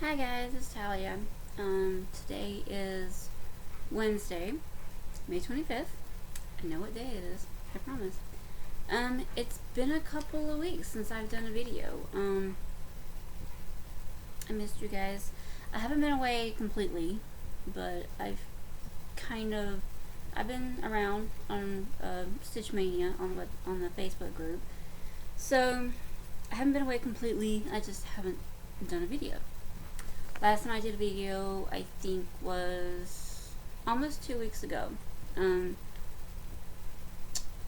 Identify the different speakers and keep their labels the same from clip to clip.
Speaker 1: Hi guys, it's Talia. Today is Wednesday, May 25th. I know what day it is, I promise. It's been a couple of weeks since I've done a video. I missed you guys. I haven't been away completely, but I've been around on Stitch Mania on the Facebook group. So I haven't been away completely, I just haven't done a video. Last time I did a video, I think, was almost 2 weeks ago.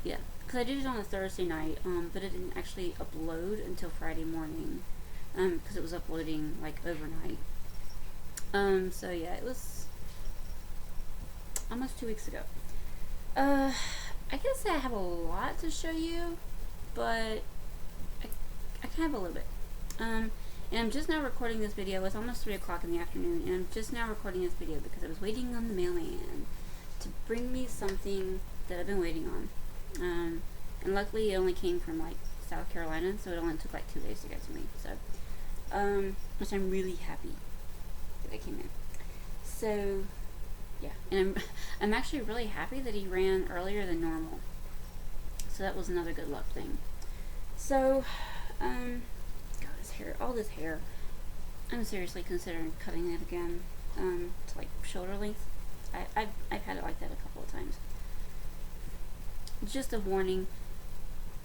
Speaker 1: Yeah, because I did it on a Thursday night, but it didn't actually upload until Friday morning, because it was uploading, like, overnight. So yeah, it was almost 2 weeks ago. I guess I have a lot to show you, but I kind of have a little bit. And I'm just now recording this video. It's almost 3 o'clock in the afternoon, and I'm just now recording this video because I was waiting on the mailman to bring me something that I've been waiting on. And luckily it only came from, like, South Carolina, so it only took, like, 2 days to get to me. So, which I'm really happy that it came in. So, yeah. And I'm actually really happy that he ran earlier than normal. So that was another good luck thing. So, all this hair, I'm seriously considering cutting it again, to like shoulder length. I've had it like that a couple of times. Just a warning,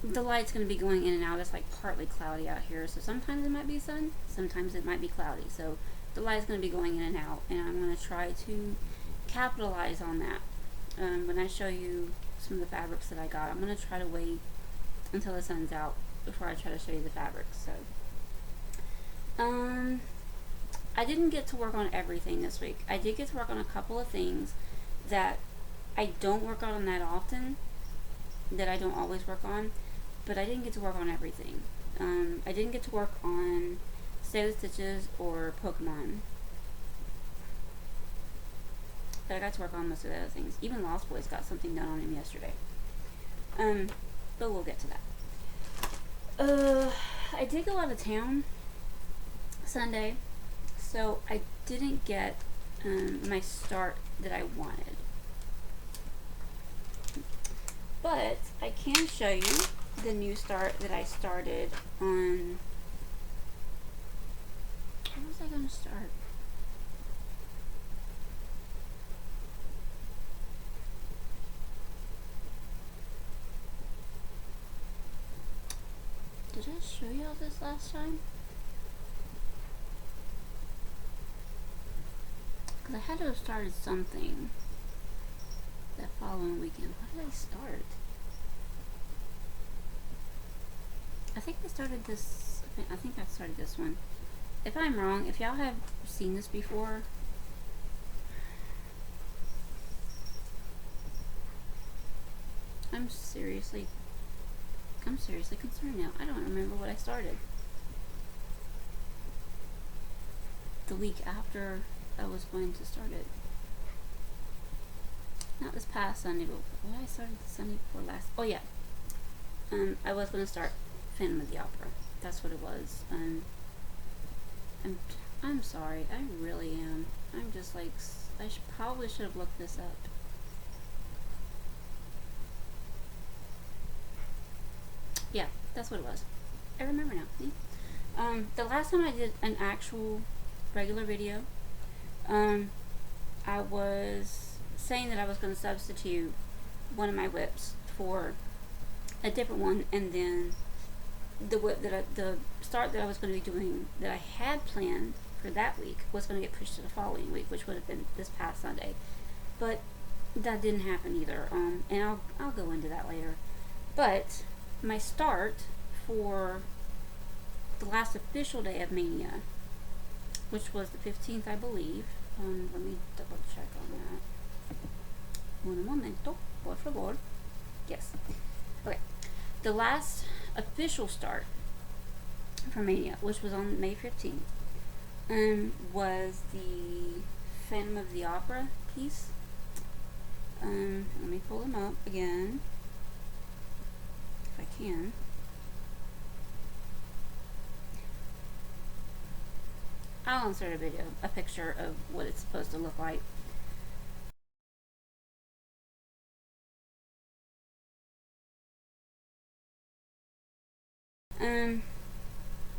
Speaker 1: the light's going to be going in and out. It's like partly cloudy out here, so sometimes it might be sun, sometimes it might be cloudy, so the light's going to be going in and out, and I'm going to try to capitalize on that. When I show you some of the fabrics that I got, I'm going to try to wait until the sun's out before I try to show you the fabrics. So I didn't get to work on everything this week. I did get to work on a couple of things that I don't work on that often, that I don't always work on, but I didn't get to work on everything. I didn't get to work on Save the Stitches or Pokemon, but I got to work on most of the other things. Even Lost Boys got something done on him yesterday. But we'll get to that. I did go out of town Sunday, so I didn't get my start that I wanted, but I can show you the new start that I started on. Where was I going to start? Did I show you all this last time? Because I had to have started something that following weekend. What did I start? I think I started this. I think I started this one. If I'm wrong, if y'all have seen this before, I'm seriously concerned now. I don't remember what I started. The week after I was going to start it. Not this past Sunday, but what I started the Sunday before last. Oh yeah. I was going to start Phantom of the Opera. That's what it was. I'm sorry. I really am. I'm just like, I probably should have looked this up. Yeah, that's what it was. I remember now. See? The last time I did an actual regular video, I was saying that I was going to substitute one of my whips for a different one, and then the whip the start that I was going to be doing, that I had planned for that week, was going to get pushed to the following week, which would have been this past Sunday. But that didn't happen either. And I'll go into that later. But my start for the last official day of Mania, which was the 15th, I believe. Let me double check on that. Un momento, por favor. Yes. Okay. The last official start for Mania, which was on May 15th, was the Phantom of the Opera piece. Let me pull them up again, if I can. I'll insert a picture of what it's supposed to look like.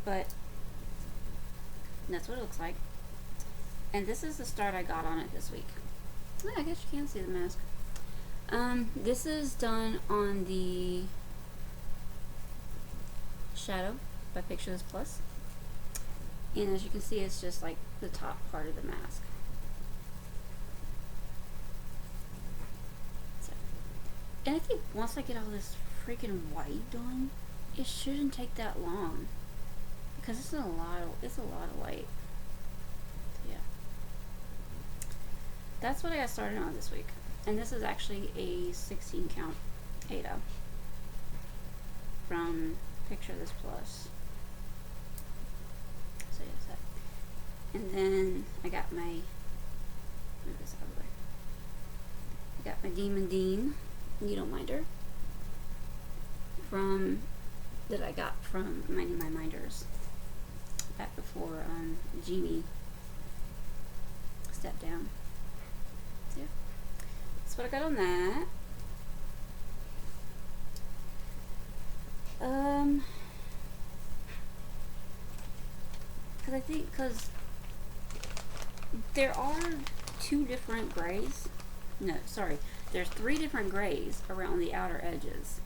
Speaker 1: But that's what it looks like. And this is the start I got on it this week. Oh, I guess you can see the mask. This is done on the shadow by Picture This Plus. And as you can see, it's just like the top part of the mask. So, and I think once I get all this freaking white done, it shouldn't take that long. Because it's a lot of white. Yeah. That's what I got started on this week. And this is actually a 16 count Ada from Picture This Plus. So yes, that. And then I got my, move this out of the way. I got my Demon Dean needle minder that I got from Minding My Minders back before Jeannie stepped down. So yeah, that's what I got on that. Because there are two different grays. No, sorry. There's 3 different grays around the outer edges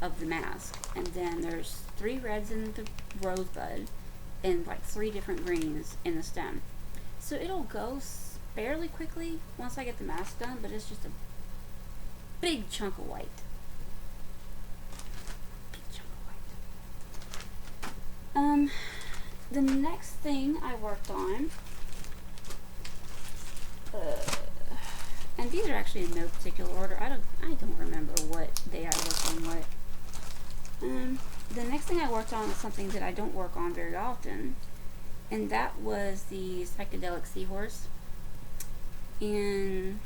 Speaker 1: of the mask, and then there's 3 reds in the rosebud, and like 3 different greens in the stem. So it'll go fairly quickly once I get the mask done, but it's just a big chunk of white. The next thing I worked on, and these are actually in no particular order. I don't remember what day I worked on what. The next thing I worked on was something that I don't work on very often, and that was the psychedelic seahorse. And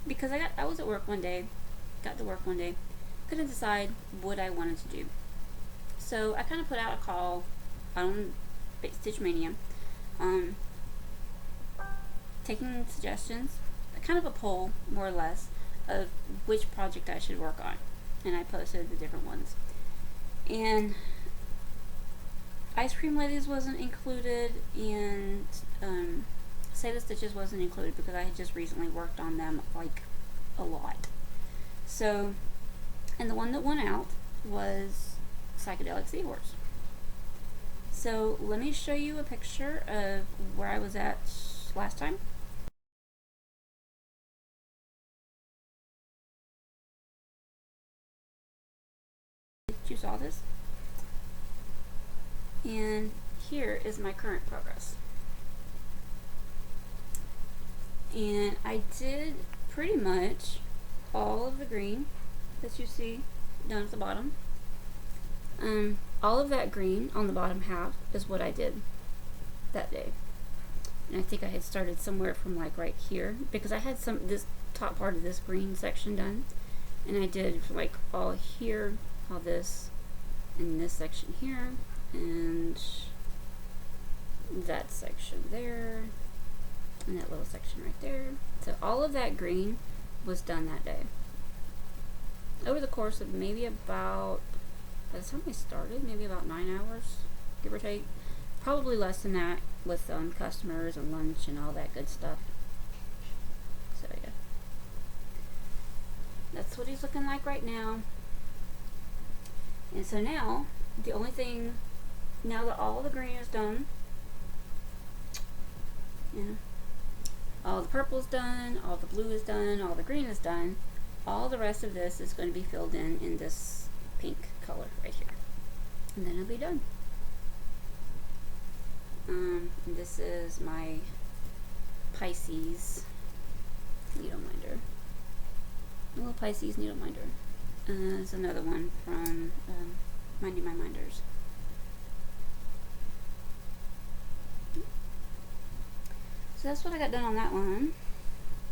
Speaker 1: because I was at work one day, got to work one day, couldn't decide what I wanted to do. So I kind of put out a call on Stitch Mania, taking suggestions, kind of a poll, more or less, of which project I should work on. And I posted the different ones. And Ice Cream Ladies wasn't included, and Say the Stitches wasn't included because I had just recently worked on them like a lot. So, and the one that won out was Psychedelic Seahorse. So let me show you a picture of where I was at last time. You saw this. And here is my current progress. And I did pretty much all of the green that you see down at the bottom. All of that green on the bottom half is what I did that day. And I think I had started somewhere from like right here, because I had this top part of this green section done, and I did like all here, all this, and this section here, and that section there, and that little section right there. So all of that green was done that day. Over the course of maybe about, by the time I started, maybe about 9 hours, give or take. Probably less than that with customers and lunch and all that good stuff. So yeah, that's what he's looking like right now. And so now, the only thing, now that all the green is done, all the purple is done, all the blue is done, all the green is done, all the rest of this is going to be filled in this pink color right here. And then it'll be done. And this is my Pisces needle minder. A little Pisces needle minder. There's another one from Minding My Minders. So that's what I got done on that one.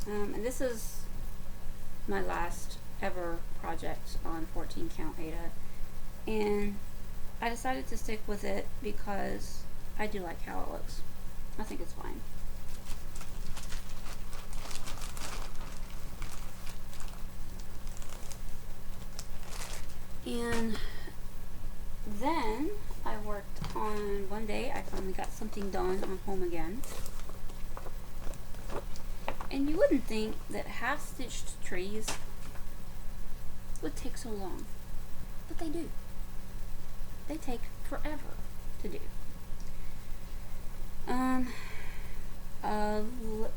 Speaker 1: And this is my last ever project on 14 count Ada. And I decided to stick with it because I do like how it looks. I think it's fine. And then I worked on, one day I finally got something done on Home Again. And you wouldn't think that half-stitched trees would take so long, but they do. They take forever to do.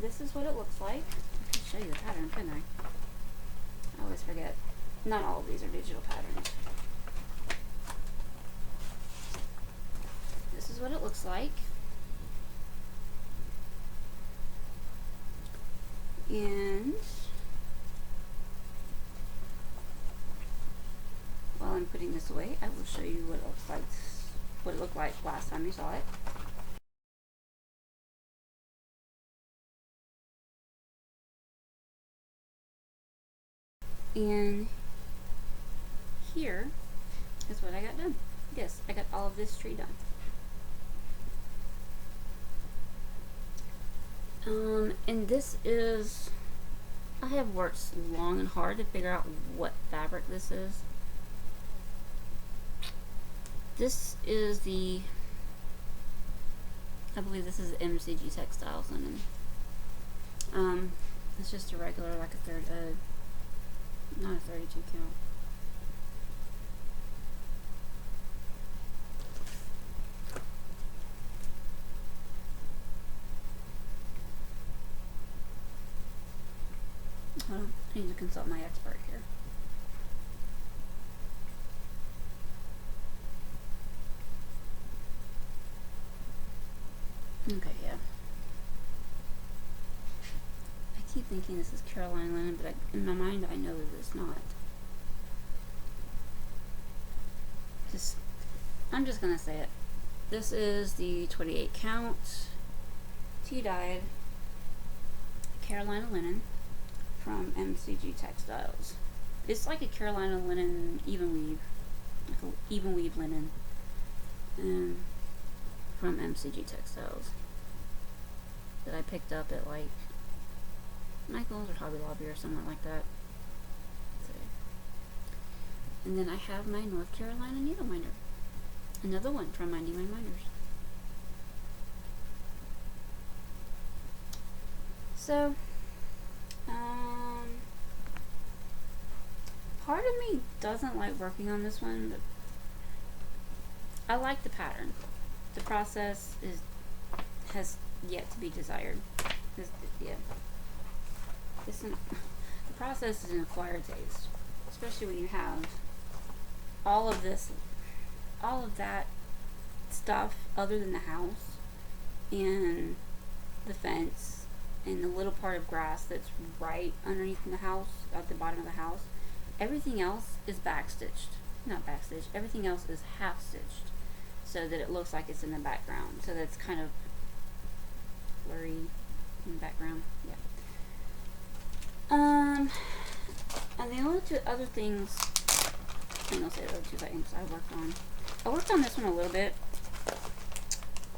Speaker 1: This is what it looks like. I can show you the pattern, couldn't I? I always forget. Not all of these are digital patterns. This is what it looks like. And while I'm putting this away, I will show you what it looks like, what it looked like last time you saw it. And here is what I got done. Yes, I got all of this tree done. And this is, I have worked long and hard to figure out what fabric this is. This is the, I believe this is MCG Textiles linen. It's just a regular, like a not a 32 count. Hold on, I need to consult my expert here. Okay, yeah. I keep thinking this is Carolina linen, but in my mind I know that it's not. I'm just gonna say it. This is the 28 count tea-dyed Carolina linen from MCG Textiles. It's like a Carolina linen even weave, like an even weave linen, from MCG Textiles that I picked up at like Michael's or Hobby Lobby or somewhere like that. So, and then I have my North Carolina needle minder, another one from Minding My Minders. So, part of me doesn't like working on this one, but I like the pattern. The process has yet to be desired. The process is an acquired taste, especially when you have all of that stuff other than the house and the fence and the little part of grass that's right underneath the house, at the bottom of the house. Everything else is backstitched. Not backstitched. Everything else is half stitched, so that it looks like it's in the background. So that's kind of blurry in the background. Yeah. And the only two other things, I'm gonna say the other two things I worked on this one a little bit.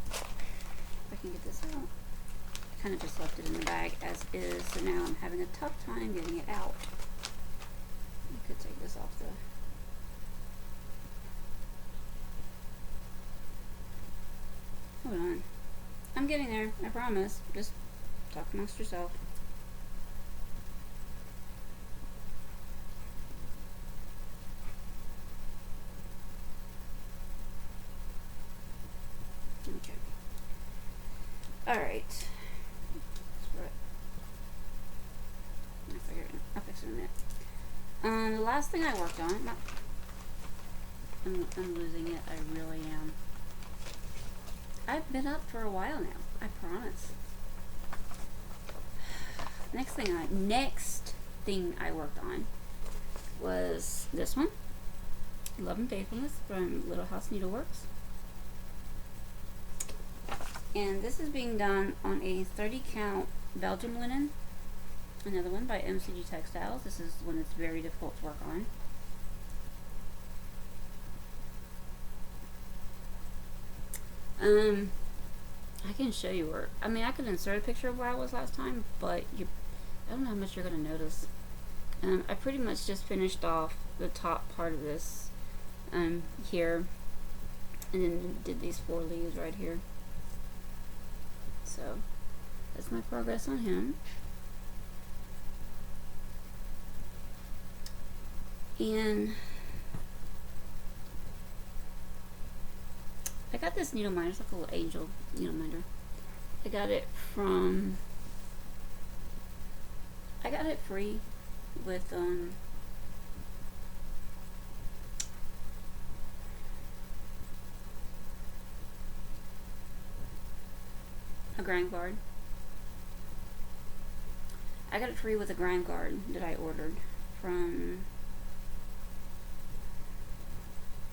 Speaker 1: If I can get this out. I kind of just left it in the bag as is, so now I'm having a tough time getting it out. I could take this off the... Hold on. I'm getting there, I promise. Just talk amongst yourself. Okay. Alright. I'll fix it in a minute. The last thing I worked on, I'm losing it, I really am. I've been up for a while now, I promise. Next thing I worked on was this one, Love and Faithfulness from Little House Needleworks. And this is being done on a 30 count Belgium linen. Another one by MCG Textiles. This is one that's very difficult to work on. I can show you where, I mean, I could insert a picture of where I was last time, but I don't know how much you're going to notice. I pretty much just finished off the top part of this here, and then did these 4 leaves right here. So that's my progress on him. And I got this needle minder. It's like a little angel needle minder. I got it free with a grind guard. I got it free with a grind guard that I ordered from,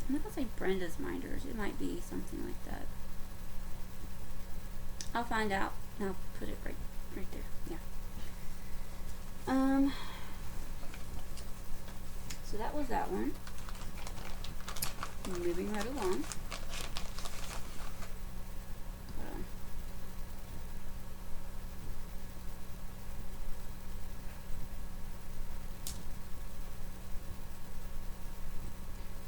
Speaker 1: I'm not gonna say Brenda's Minders. It might be something like that. I'll find out. I'll put it right there. Yeah. So that was that one. Moving right along.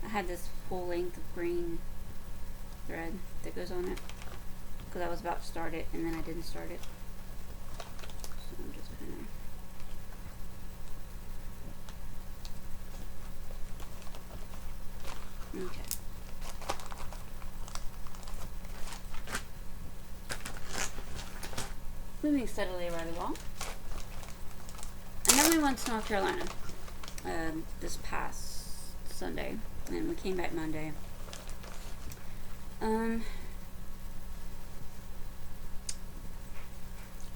Speaker 1: I had this full length of green thread that goes on it because I was about to start it and then I didn't start it. So I'm just kind of okay. Moving steadily right along. And then we went to North Carolina this past Sunday, and we came back Monday.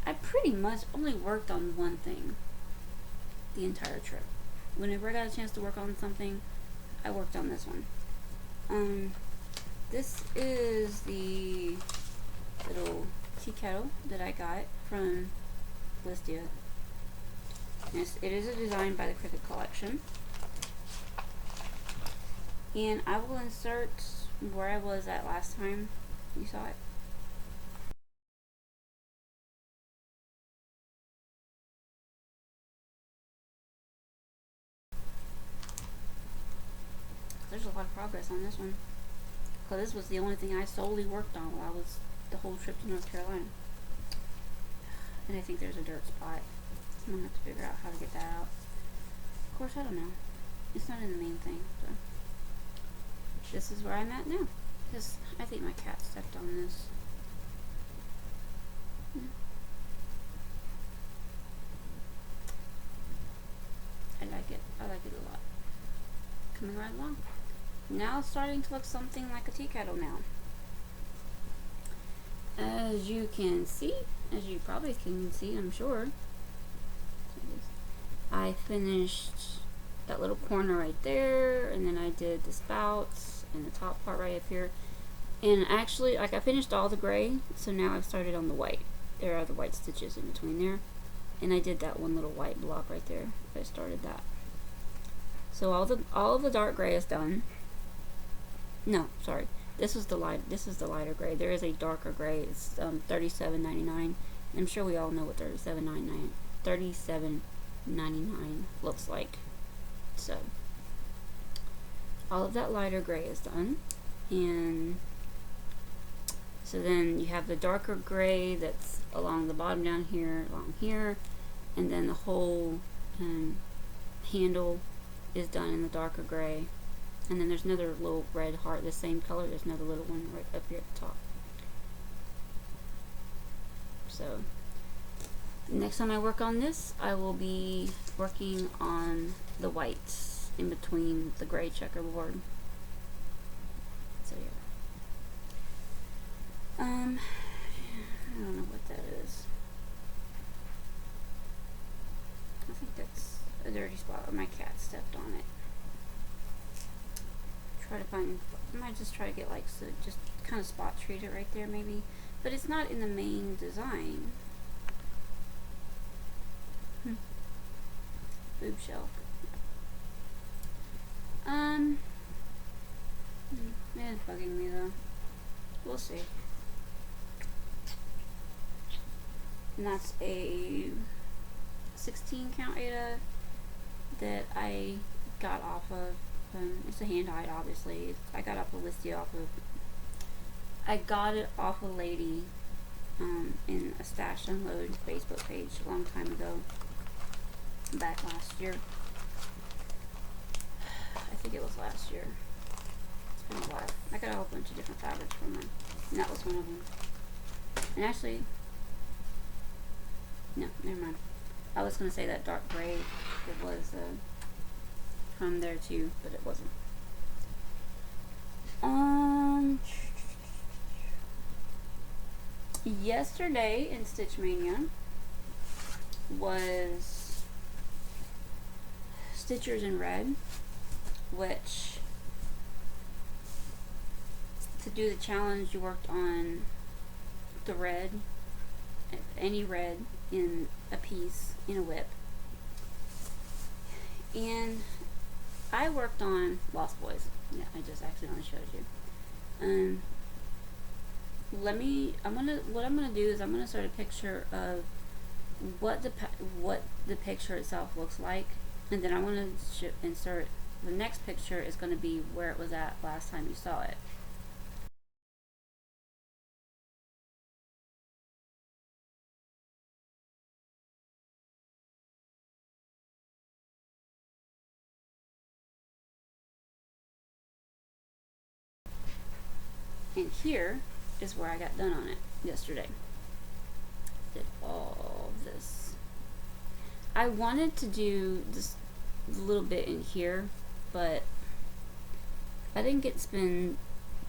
Speaker 1: I pretty much only worked on one thing the entire trip. Whenever I got a chance to work on something, I worked on this one. This is the little tea kettle that I got from Listia. It is a design by the Cricket Collection. And I will insert where I was at last time you saw it. There's a lot of progress on this one. Because this was the only thing I solely worked on while I was the whole trip to North Carolina. And I think there's a dirt spot. I'm going to have to figure out how to get that out. Of course, I don't know. It's not in the main thing. So this is where I'm at now. Because I think my cat stepped on this. I like it. I like it a lot. Coming right along. Now it's starting to look something like a tea kettle now. As you can see, as you probably can see, I'm sure, I finished that little corner right there, and then I did the spouts and the top part right up here. And actually, like, I finished all the gray, so now I've started on the white. There are the white stitches in between there, and I did that one little white block right there. I started that. So all of the dark gray is done. No, sorry. This is the lighter gray. There is a darker gray. It's $37.99. I'm sure we all know what $37.99 looks like. So all of that lighter gray is done, and so then you have the darker gray that's along the bottom down here, along here, and then the whole handle is done in the darker gray. And then there's another little red heart, the same color. There's another little one right up here at the top. So next time I work on this, I will be working on the whites in between the gray checkerboard. So yeah. I don't know what that is. I think that's a dirty spot where my cat stepped on it. Try to find, I might just try to get like, so just kind of spot treat it right there maybe, but it's not in the main design. Boob shelf. It's bugging me though. We'll see. and that's a 16 count Ada that I got off of, it's a hand dyed, obviously. I got off of Listia I got it off a lady in a Stash Unload Facebook page a long time ago, back last year. I think it was last year. It's been a while. I got a whole bunch of different fabrics from her, and that was one of them. And actually, no, never mind. I was going to say that dark gray, it was from there too, but it wasn't. Yesterday in Stitch Mania was Stitchers in Red, which, to do the challenge, you worked on the red, any red in a piece in a whip, and I worked on Lost Boys. Yeah, I just accidentally showed you. What I'm gonna do is I'm gonna start a picture of what the picture itself looks like, and then I want to insert the next picture is going to be where it was at last time you saw it. And here is where I got done on it yesterday. Did all this. I wanted to do this little bit in here, but I didn't get to spend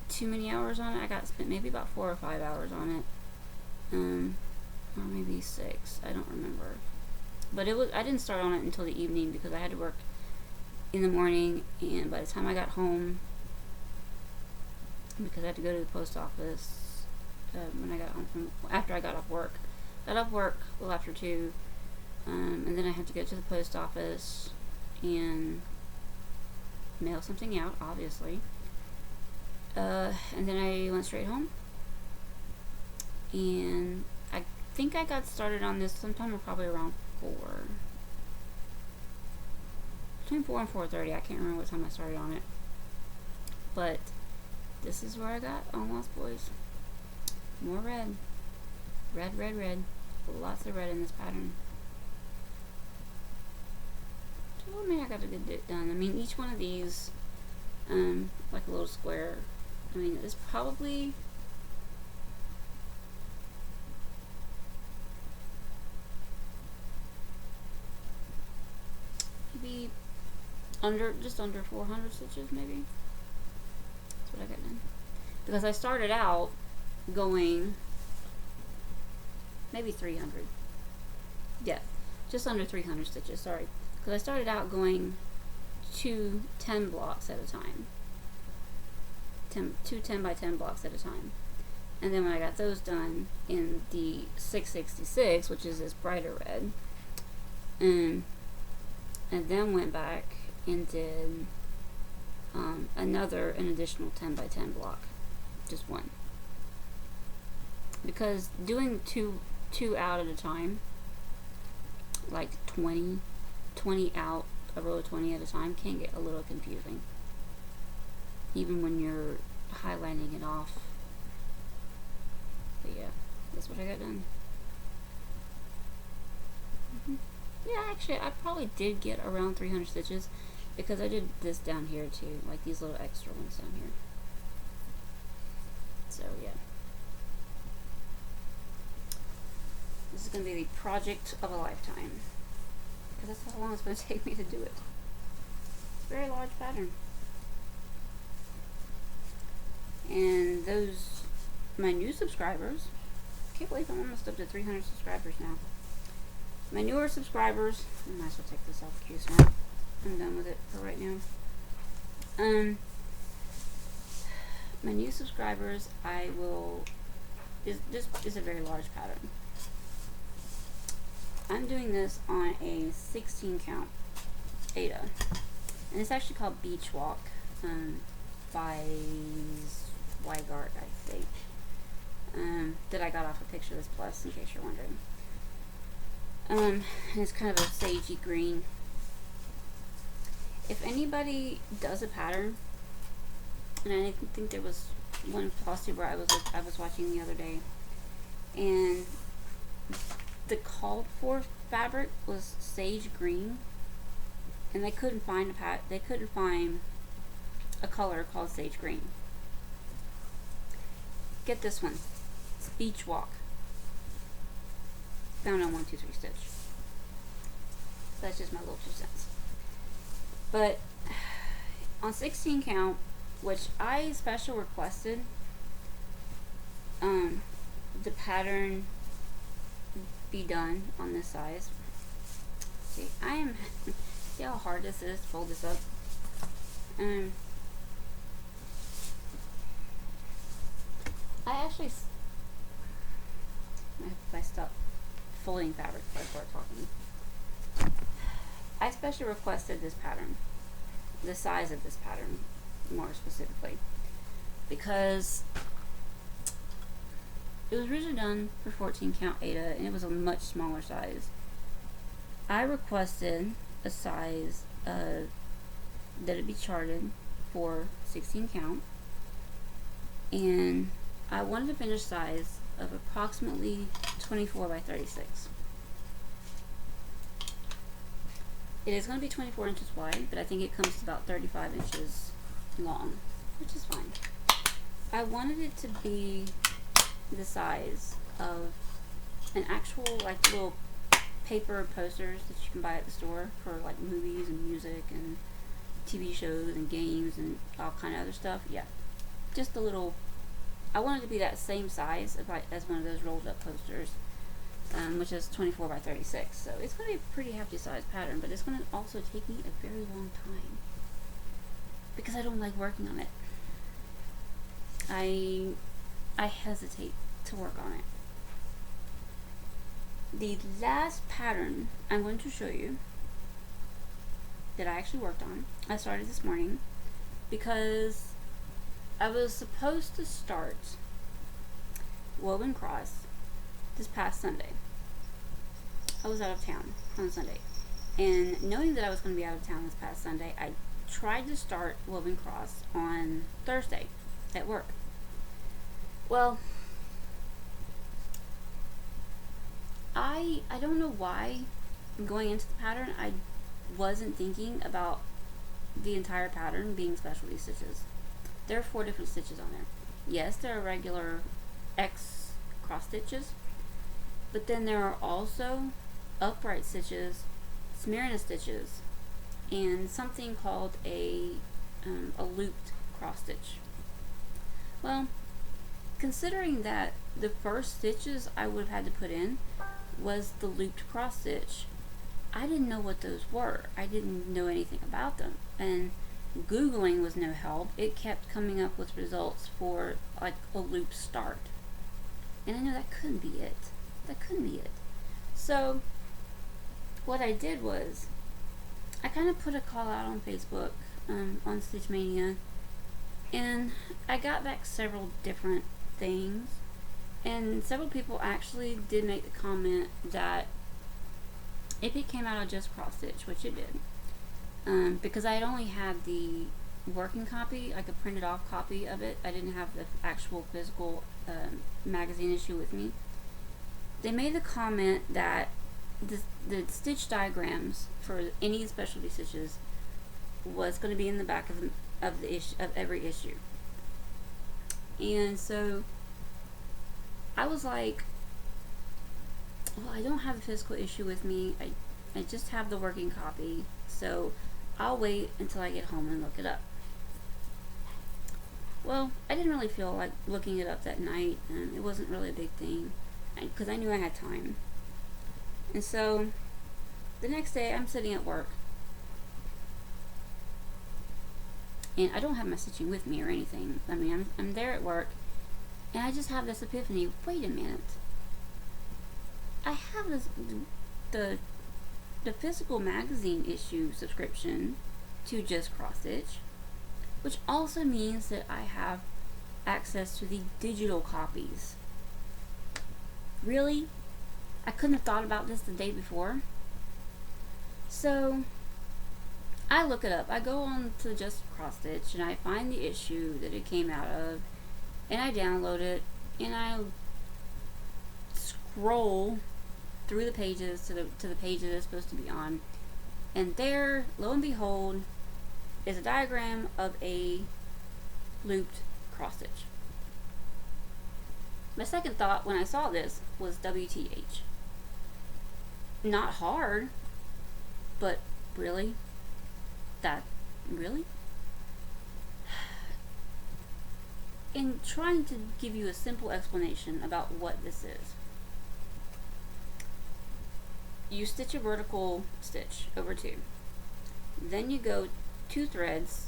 Speaker 1: too many hours on it. I got to spend maybe about 4 or 5 hours on it, or maybe 6. I don't remember. But I didn't start on it until the evening because I had to work in the morning, and by the time I got home, because I had to go to the post office when I got home after I got off work. Got off work a little after 2, and then I had to go to the post office and mail something out, obviously. And then I went straight home, and I think I got started on this sometime probably around 4. Between 4 and 4:30. I can't remember what time I started on it, but this is where I got on Lost Boys. More red. Red, red, red. Lots of red in this pattern. So I mean, I got a good bit done. I mean, each one of these, like a little square, I mean, it's probably maybe just under 400 stitches, maybe. That's what I got done. Because I started out going maybe 300. Yeah, just under 300 stitches, sorry. Because I started out going 2 10 blocks at a time. 2 10 by 10 blocks at a time. And then when I got those done in the 666, which is this brighter red, and then went back and did an additional 10 by 10 block, just one. Because doing two out at a time, like 20 out, a row of 20 at a time, can get a little confusing, even when you're highlighting it off. But yeah, that's what I got done. Yeah, actually, I probably did get around 300 stitches because I did this down here too, like these little extra ones down here. So yeah, this is going to be the project of a lifetime because that's how long it's going to take me to do it. It's a very large pattern. And those, my new subscribers, I can't believe I'm almost up to 300 subscribers now. My newer subscribers, I might as well take this off the case now. I'm done with it for right now. My new subscribers, this is a very large pattern. I'm doing this on a 16 count Ada, and it's actually called Beach Walk by Weigart, I think. That I got off of Picture This Plus, in case you're wondering. And it's kind of a sagey green. If anybody does a pattern, and I think there was one Flosstube where I was watching the other day, and the called for fabric was sage green, and they couldn't find a color called sage green. Get this one, Beach Walk, found on 123 Stitch. That's just my little 2 cents. But on 16 count, which I special requested, the pattern be done on this size. See, see how hard this is to fold this up. I stop folding fabric before I start talking. I specially requested this pattern, the size of this pattern, more specifically, because it was originally done for 14 count Aida, and it was a much smaller size. I requested a size that it be charted for 16 count, and I wanted a finished size of approximately 24 by 36. It is going to be 24 inches wide, but I think it comes to about 35 inches long, which is fine. I wanted it to be the size of an actual, like, little paper posters that you can buy at the store for, like, movies and music and TV shows and games and all kind of other stuff. Yeah, just a little. I wanted it to be that same size as one of those rolled up posters, which is 24 by 36. So it's going to be a pretty hefty size pattern, but it's going to also take me a very long time because I don't like working on it. I hesitate to work on it. The last pattern I'm going to show you that I actually worked on, I started this morning because I was supposed to start Woven Cross this past Sunday. I was out of town on Sunday, and knowing that I was going to be out of town this past Sunday, I tried to start Woven Cross on Thursday at work. Well, I don't know why going into the pattern I wasn't thinking about the entire pattern being specialty stitches. There are 4 different stitches on there. Yes, there are regular X cross stitches, but then there are also upright stitches, Smyrna stitches, and something called a looped cross stitch. Well, considering that the first stitches I would have had to put in was the looped cross stitch, I didn't know what those were. I didn't know anything about them, and Googling was no help. It kept coming up with results for like a loop start, and I knew that couldn't be it. That couldn't be it. So what I did was I kind of put a call out on Facebook, on Stitch Mania, and I got back several different things, and several people actually did make the comment that if it came out of just cross stitch, which it did, because I had only had the working copy, like a printed off copy of it. I didn't have the actual physical magazine issue with me. They made the comment that the stitch diagrams for any specialty stitches was going to be in the back of every issue. And so I was like, well, I don't have a physical issue with me. I just have the working copy, so I'll wait until I get home and look it up. Well, I didn't really feel like looking it up that night, and it wasn't really a big thing because I knew I had time. And so the next day I'm sitting at work, and I don't have my stitching with me or anything. I mean, I'm there at work, and I just have this epiphany. Wait a minute. I have the physical magazine issue subscription to just cross stitch, which also means that I have access to the digital copies. Really? I couldn't have thought about this the day before. So I look it up. I go on to Just Cross Stitch and I find the issue that it came out of, and I download it, and I scroll through the pages to the page that it's supposed to be on, and there, lo and behold, is a diagram of a looped cross stitch. My second thought when I saw this was WTH. Not hard, but really? Really? In trying to give you a simple explanation about what this is, you stitch a vertical stitch over 2. Then you go 2 threads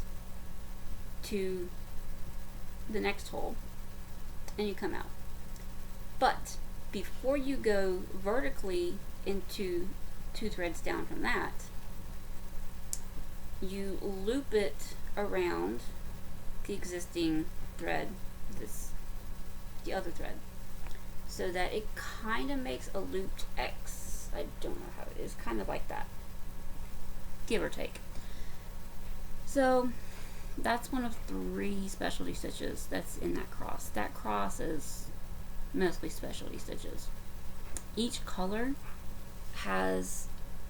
Speaker 1: to the next hole and you come out. But before you go vertically into 2 threads down from that, you loop it around the existing thread, the other thread, so that it kind of makes a looped X. I don't know how it is, kind of like that, give or take. So that's one of 3 specialty stitches that's in that cross. That cross is mostly specialty stitches. Each color has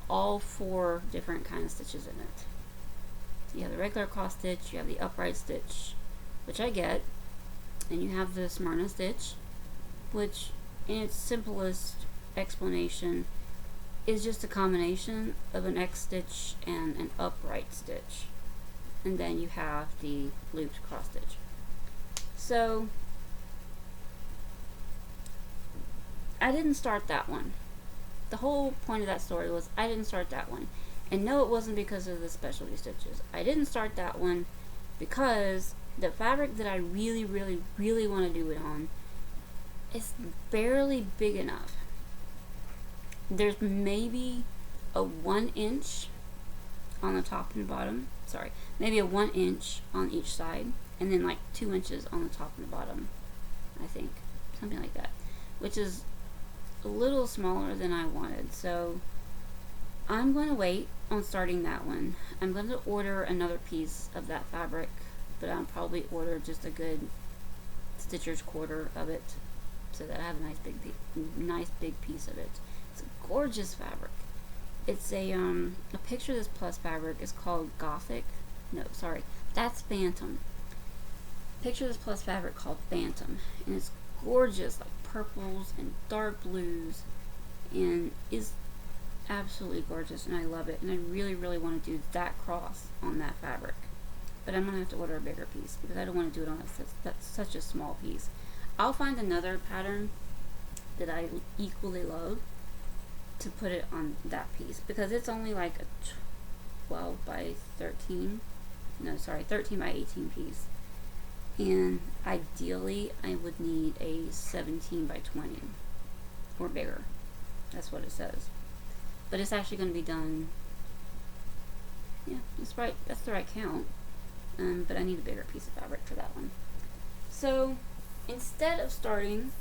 Speaker 1: all 4 different kinds of stitches in it. So you have the regular cross stitch, you have the upright stitch, which I get, and you have the Smyrna stitch, which in its simplest explanation is just a combination of an X stitch and an upright stitch. And then you have the looped cross stitch. So I didn't start that one. The whole point of that story was I didn't start that one. And no, it wasn't because of the specialty stitches. I didn't start that one because the fabric that I really want to do it on is barely big enough. There's maybe a 1 inch on the top and the bottom. Sorry, maybe a 1 inch on each side, and then like 2 inches on the top and the bottom, I think. Something like that. Which is a little smaller than I wanted. So I'm going to wait on starting that one. I'm going to order another piece of that fabric, but I'll probably order just a good stitcher's quarter of it, so that I have a nice big piece of it. It's a gorgeous fabric. It's a picture of this plus fabric is called Gothic. No, sorry, that's Phantom. Picture of this plus fabric called Phantom, and it's gorgeous, like purples and dark blues, and is absolutely gorgeous, and I love it. And I really want to do that cross on that fabric, but I'm gonna have to order a bigger piece because I don't want to do it on that's such a small piece. I'll find another pattern that I equally love to put it on that piece, because it's only like a 12 by 13, no sorry, 13 by 18 piece, and ideally I would need a 17 by 20 or bigger. That's what it says, but it's actually going to be done, yeah, that's right, that's the right count, but I need a bigger piece of fabric for that one. So instead of starting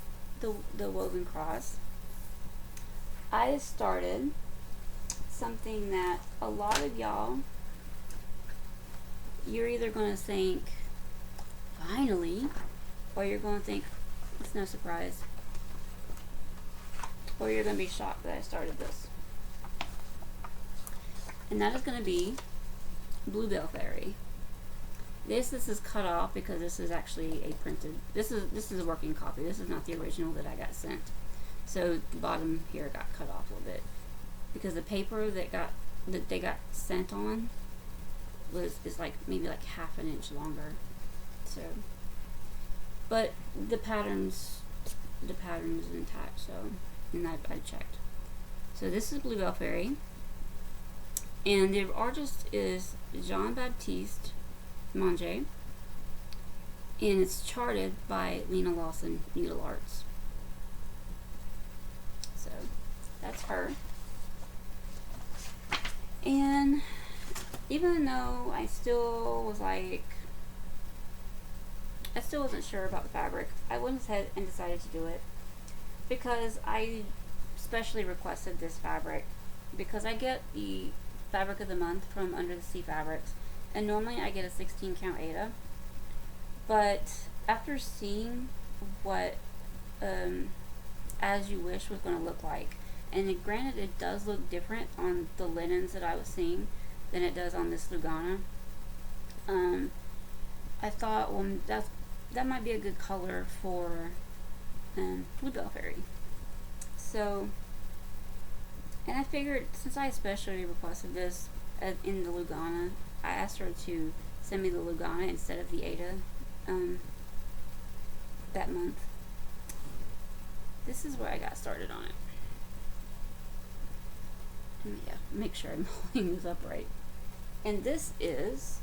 Speaker 1: the woven cross, I started something that a lot of y'all, you're either going to think, finally, or you're going to think, it's no surprise, or you're going to be shocked that I started this. And that is going to be Bluebell Fairy. This is cut off because this is actually a printed, this is a working copy. This is not the original that I got sent. So the bottom here got cut off a little bit because the paper that they got sent on is like maybe like ½ an inch longer. So, but the pattern's intact. So, and I checked. So this is Bluebell Fairy, and the artist is Jean-Baptiste Monge, and it's charted by Lena Lawson Needle Arts. So that's her. And even though I still wasn't sure about the fabric, I went ahead and decided to do it because I specially requested this fabric because I get the fabric of the month from Under the Sea Fabrics, and normally I get a 16 count Aida, but after seeing what As You Wish was going to look like, and granted it does look different on the linens that I was seeing than it does on this Lugana, I thought, well, that might be a good color for Bluebell Fairy. So, and I figured, since I especially requested this in the Lugana, I asked her to send me the Lugana instead of the Aida that month. This is where I got started on it. And yeah, make sure I'm holding this up right. And this is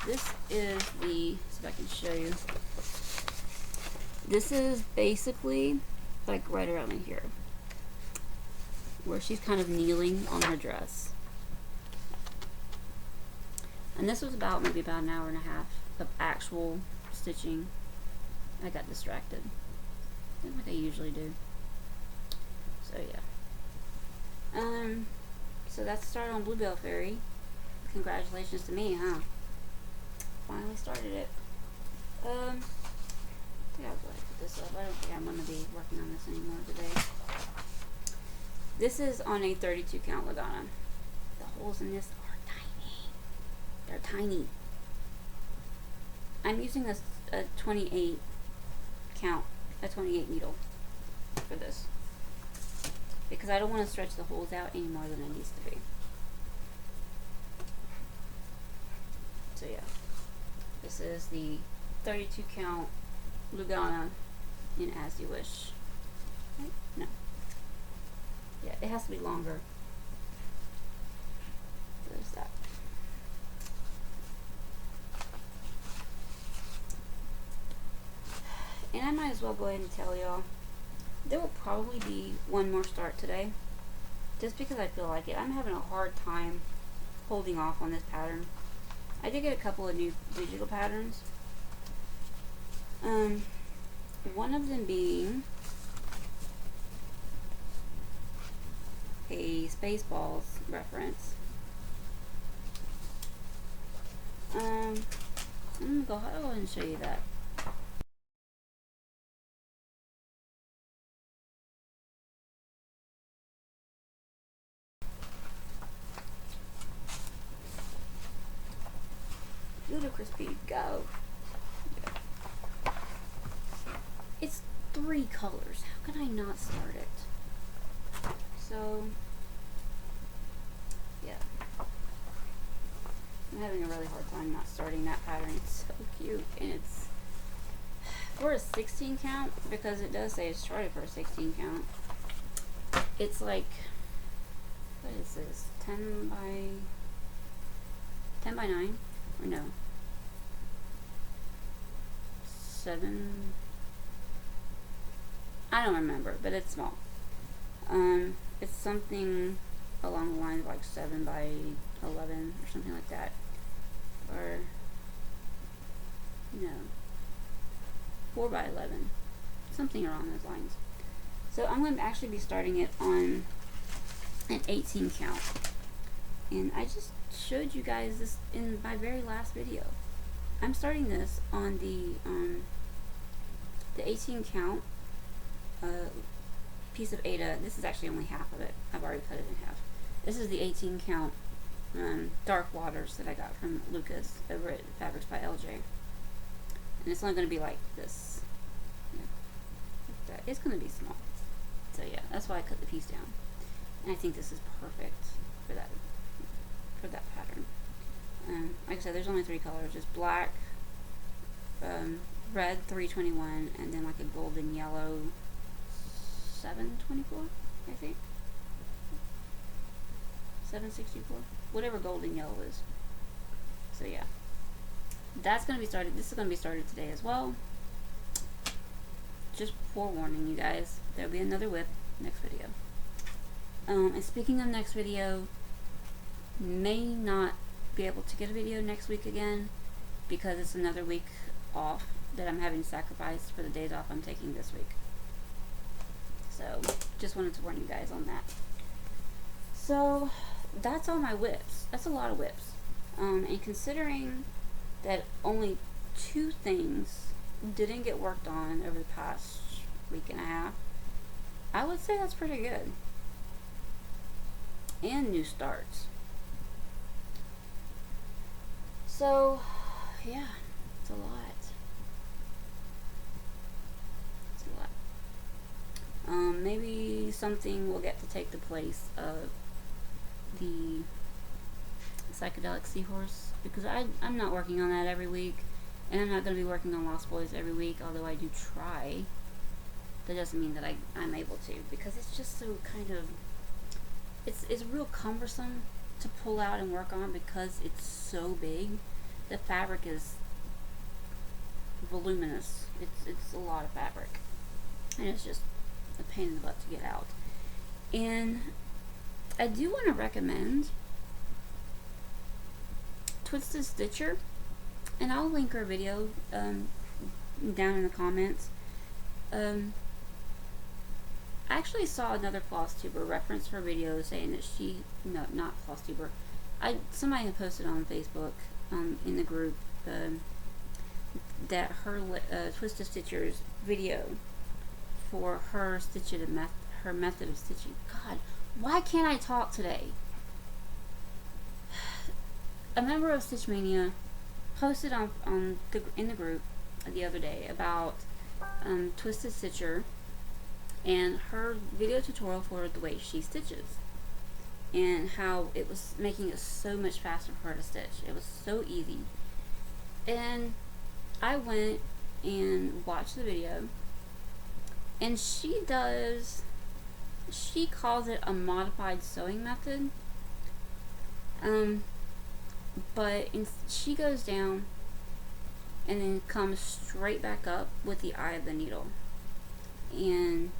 Speaker 1: the, see if I can show you. This is basically like right around in here, where she's kind of kneeling on her dress. And this was maybe about an hour and a half of actual stitching. I got distracted, like I usually do. So yeah. So that's the start on Bluebell Fairy. Congratulations to me, huh? Finally started it. I think I'll go ahead and put this up. I don't think I'm going to be working on this anymore today. This is on a 32 count Lugana. The holes in this are tiny. They're tiny. I'm using a 28 count, a 28 needle for this, because I don't want to stretch the holes out any more than it needs to be. So yeah, this is the 32 count Lugana in As You Wish. Right? No. Yeah, it has to be longer. There's that. And I might as well go ahead and tell y'all, there will probably be one more start today, just because I feel like it. I'm having a hard time holding off on this pattern. I did get a couple of new digital patterns. One of them being a Spaceballs reference. I'm gonna go ahead and show you that. Ludicrous Speed Go. It's 3 colors. How can I not start it? So, yeah. I'm having a really hard time not starting that pattern. It's so cute. And it's for a 16 count, because it does say it's started for a 16 count. It's like, what is this? 10 by 9? Or no? 7? I don't remember, but it's small. It's something along the lines of like 7 by 11 or something like that. Or, no, 4 by 11. Something around those lines. So I'm going to actually be starting it on an 18 count. And I just showed you guys this in my very last video. I'm starting this on the 18 count piece of Aida. This is actually only half of it. I've already cut it in half. This is the 18 count Dark Waters that I got from Lucas over at Fabrics by LJ. And it's only going to be like this. Yeah, like that. It's going to be small. So yeah, that's why I cut the piece down. And I think this is perfect for that pattern. Like I said, there's only 3 colors. Just black, red 321, and then like a golden yellow 724, I think. 764, whatever golden yellow is. So yeah, that's gonna be started. This is gonna be started today as well. Just forewarning you guys, there'll be another whip next video. And speaking of next video, may not be able to get a video next week again, because it's another week off that I'm having to sacrifice for the days off I'm taking this week. So just wanted to warn you guys on that. So that's all my whips. That's a lot of whips. And considering that only 2 things didn't get worked on over the past week and a half, I would say that's pretty good. And new starts. So, yeah, it's a lot. It's a lot. Maybe something will get to take the place of the psychedelic seahorse, because I'm not working on that every week, and I'm not going to be working on Lost Boys every week, although I do try. That doesn't mean that I'm able to, because it's just so kind of, it's real cumbersome to pull out and work on because it's so big. The fabric is voluminous. It's a lot of fabric, and it's just a pain in the butt to get out. And I do want to recommend Twisted Stitcher, and I'll link her video down in the comments. I actually saw another Flosstuber reference her video saying that not Flosstuber. Somebody had posted on Facebook in the group that her Twisted Stitcher's video for her her method of stitching. God, why can't I talk today? A member of Stitch Mania posted in the group the other day about Twisted Stitcher and her video tutorial for the way she stitches, and how it was making it so much faster for her to stitch. It was so easy. And I went and watched the video, and she calls it a modified sewing method, but she goes down and then comes straight back up with the eye of the needle. And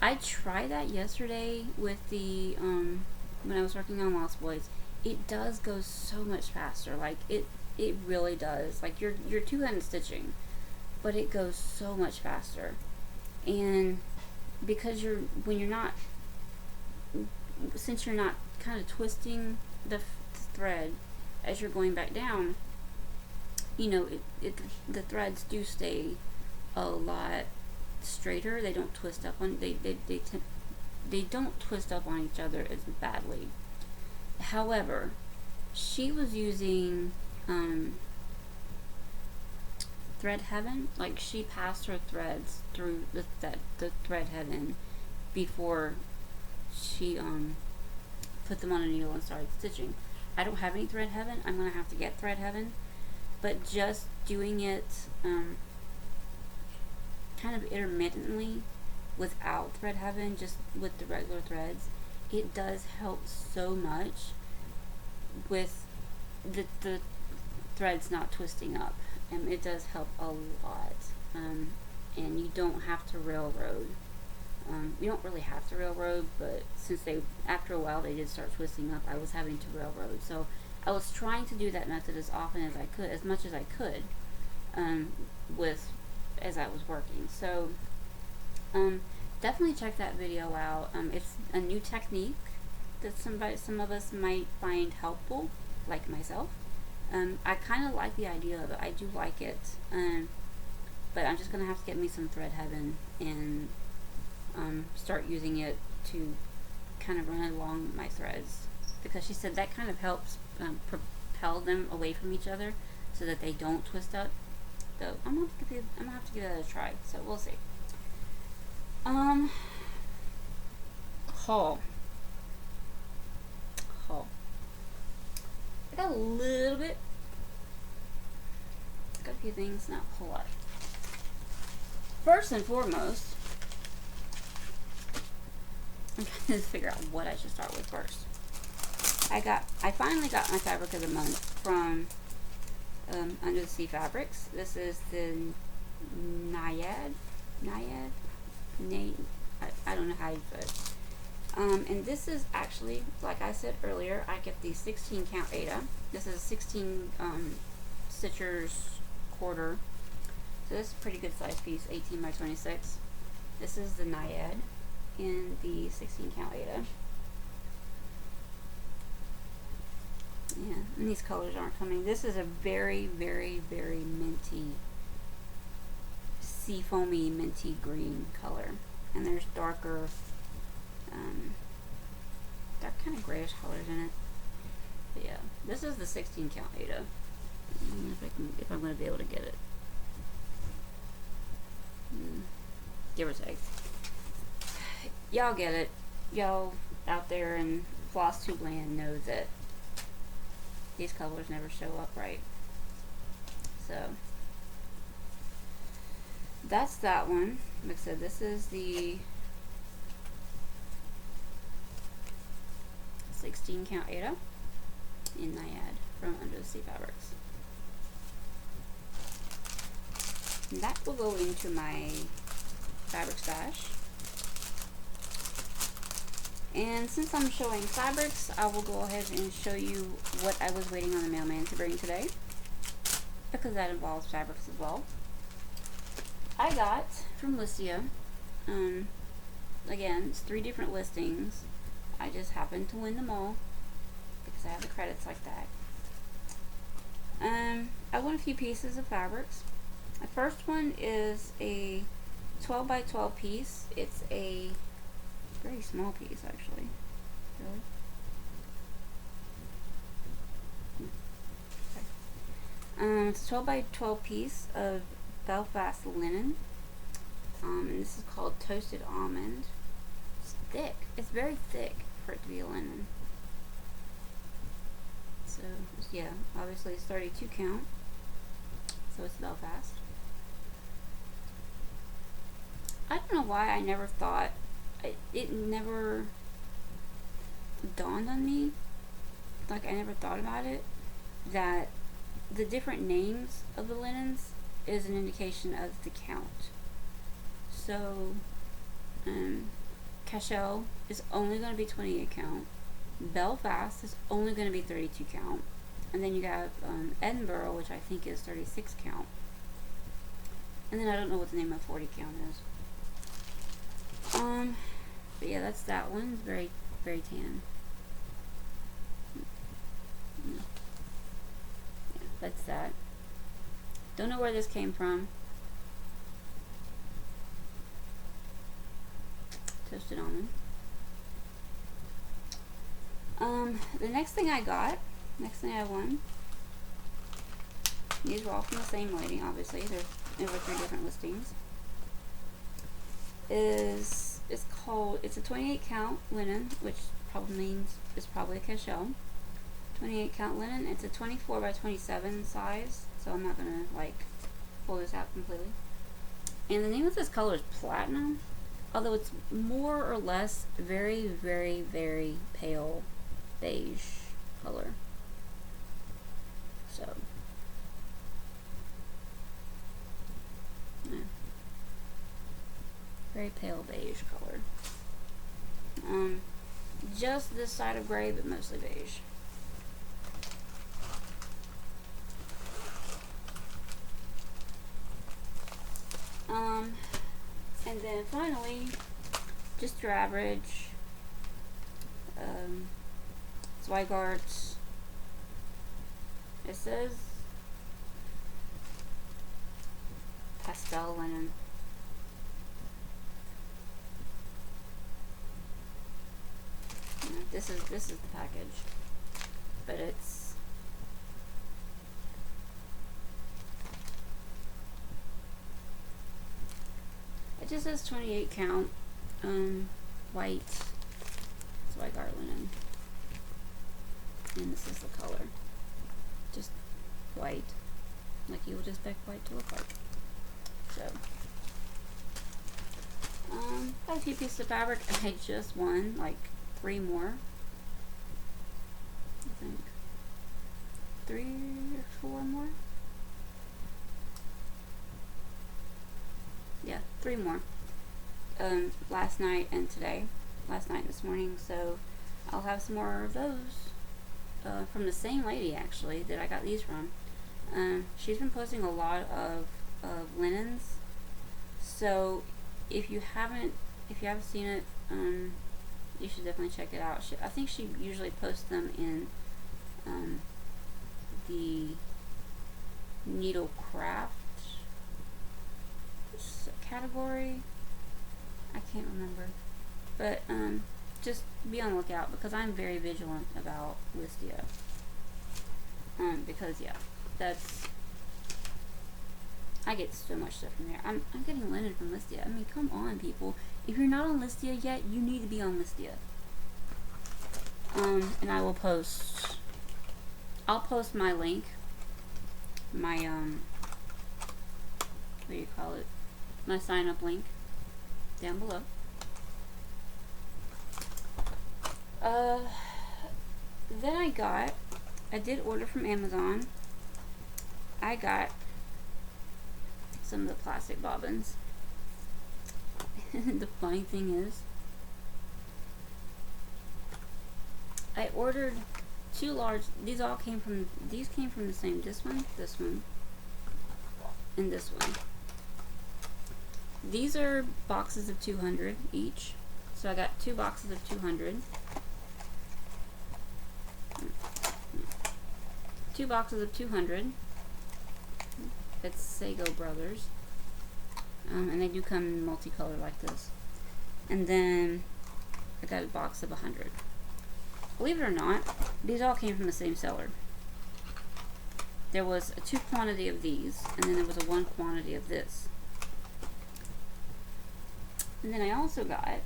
Speaker 1: I tried that yesterday with the when I was working on Lost Boys. It does go so much faster. Like it really does. Like you're two-handed stitching, but it goes so much faster. And because since you're not kind of twisting the thread as you're going back down, you know, the threads do stay a lot straighter. They don't twist up on they don't twist up on each other as badly. However, she was using thread heaven. Like, she passed her threads through the thread heaven before she put them on a needle and started stitching. I don't have any thread heaven. I'm gonna have to get thread heaven, but just doing it kind of intermittently without thread heaven, just with the regular threads, it does help so much with the threads not twisting up, and it does help a lot. And you don't have to railroad. You don't really have to railroad, but since after a while they did start twisting up, I was having to railroad. So I was trying to do that method as often as I could, as much as I could, as I was working. So definitely check that video out. It's a new technique that some of us might find helpful, like myself. I kind of like the idea of it. I do like it, but I'm just gonna have to get me some thread heaven and start using it to kind of run along my threads, because she said that kind of helps propel them away from each other so that they don't twist up. So I'm gonna have to give that a try. So we'll see. Haul. I got a little bit. Got a few things, not a whole lot. First and foremost, I'm trying to figure out what I should start with first. I finally got my fabric of the month from Under the Sea Fabrics. This is the Naiad. I don't know how you put it. And this is actually, like I said earlier, I get the 16 count Ada. This is a 16 stitcher's quarter. So this is a pretty good size piece, 18 by 26. This is the Naiad in the 16 count Aida. Yeah, and these colors aren't coming. This is a very, very, very minty, seafoamy, minty green color. And there's darker, dark kind of grayish colors in it. But yeah, this is the 16 count Aida. If I'm going to be able to get it. Give or take. Y'all get it. Y'all out there in Flosstube land know that these colors never show up right. So that's that one. Like I said, this is the 16 count Aida in Naiad from Under the Sea Fabrics. And that will go into my fabric stash. And since I'm showing fabrics, I will go ahead and show you what I was waiting on the mailman to bring today, because that involves fabrics as well. I got from Listia, again, it's 3 different listings. I just happened to win them all because I have the credits like that. I won a few pieces of fabrics. The first one is a 12 by 12 piece. It's a very small piece, actually. Really? It's a 12 by 12 piece of Belfast linen. And this is called Toasted Almond. It's thick. It's very thick for it to be a linen. So, yeah, obviously it's 32 count. So it's Belfast. I don't know why I never thought, it never dawned on me, like I never thought about it, that the different names of the linens is an indication of the count. So, Cashel is only going to be 28 count. Belfast is only going to be 32 count. And then you got Edinburgh, which I think is 36 count. And then I don't know what the name of 40 count is. But yeah, that's that one. It's very, very tan. Yeah, that's that. Don't know where this came from. Toasted almond. The next thing I got, next thing I won, these were all from the same lady, obviously. There were 3 different listings. It's a 28 count linen, which probably means it's probably a Cashel. 28 count linen. It's a 24 by 27 size, so I'm not gonna like pull this out completely. And the name of this color is Platinum, although it's more or less very, very, very pale beige color. So yeah. Very pale beige color. Just this side of gray, but mostly beige. And then finally, just your average Zweigart. It says pastel linen. This is the package, but it just says 28 count white Zweigart linen, and this is the color, just white, like you would expect white to look like. So got a few pieces of fabric. I just won like 3 more, I think 3 or 4 more. Yeah, 3 more. Last night and today. Last night and this morning, so I'll have some more of those from the same lady actually that I got these from. She's been posting a lot of linens. So if you haven't seen it, you should definitely check it out. I think she usually posts them in the needlecraft category. I can't remember, but just be on the lookout, because I'm very vigilant about Listia. Because yeah, I get so much stuff from there. I'm getting linen from Listia. I mean, come on, people. If you're not on Listia yet, you need to be on Listia. And I will post. I'll post my link. My what do you call it? My sign up link down below. Then I did order from Amazon. I got some of the plastic bobbins. The funny thing is, I ordered 2 large. These came from the same. This one, and this one. These are boxes of 200 each. So I got 2 boxes of 200. 2 boxes of 200. It's Sego Brothers. And they do come in multicolor like this. And then I got a box of 100. Believe it or not, these all came from the same seller. There was a 2 quantity of these, and then there was a 1 quantity of this. And then I also got,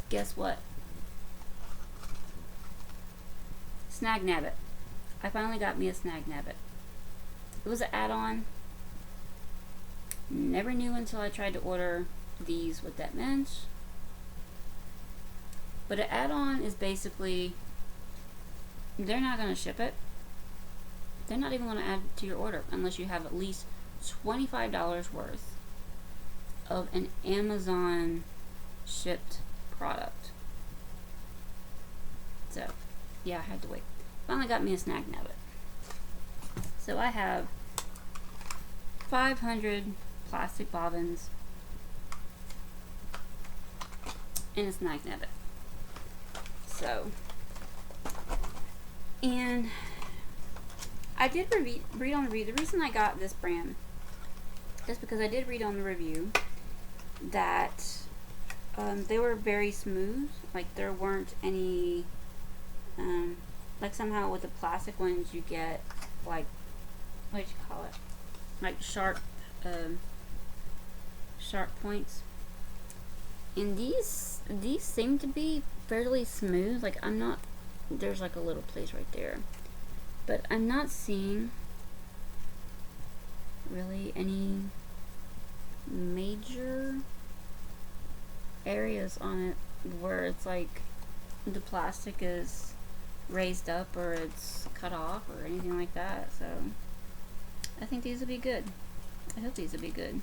Speaker 1: guess what? Snag Nabbit. I finally got me a Snag Nabbit. It was an add-on. Never knew until I tried to order these what that meant. But an add-on is basically, they're not going to ship it. They're not even going to add it to your order unless you have at least $25 worth of an Amazon shipped product. So, yeah, I had to wait. Finally got me a Snag Nabbit. So I have 500 plastic bobbins and a Snag Nabbit. So, and I did read on the review. The reason I got this brand is because I did read on the review that they were very smooth. Like, there weren't any, like, somehow with the plastic ones you get, like, what do you call it? Like sharp points. And these seem to be fairly smooth. Like, I'm not, there's like a little place right there, but I'm not seeing really any major areas on it where it's like the plastic is raised up or it's cut off or anything like that. So I think these will be good. I hope these will be good.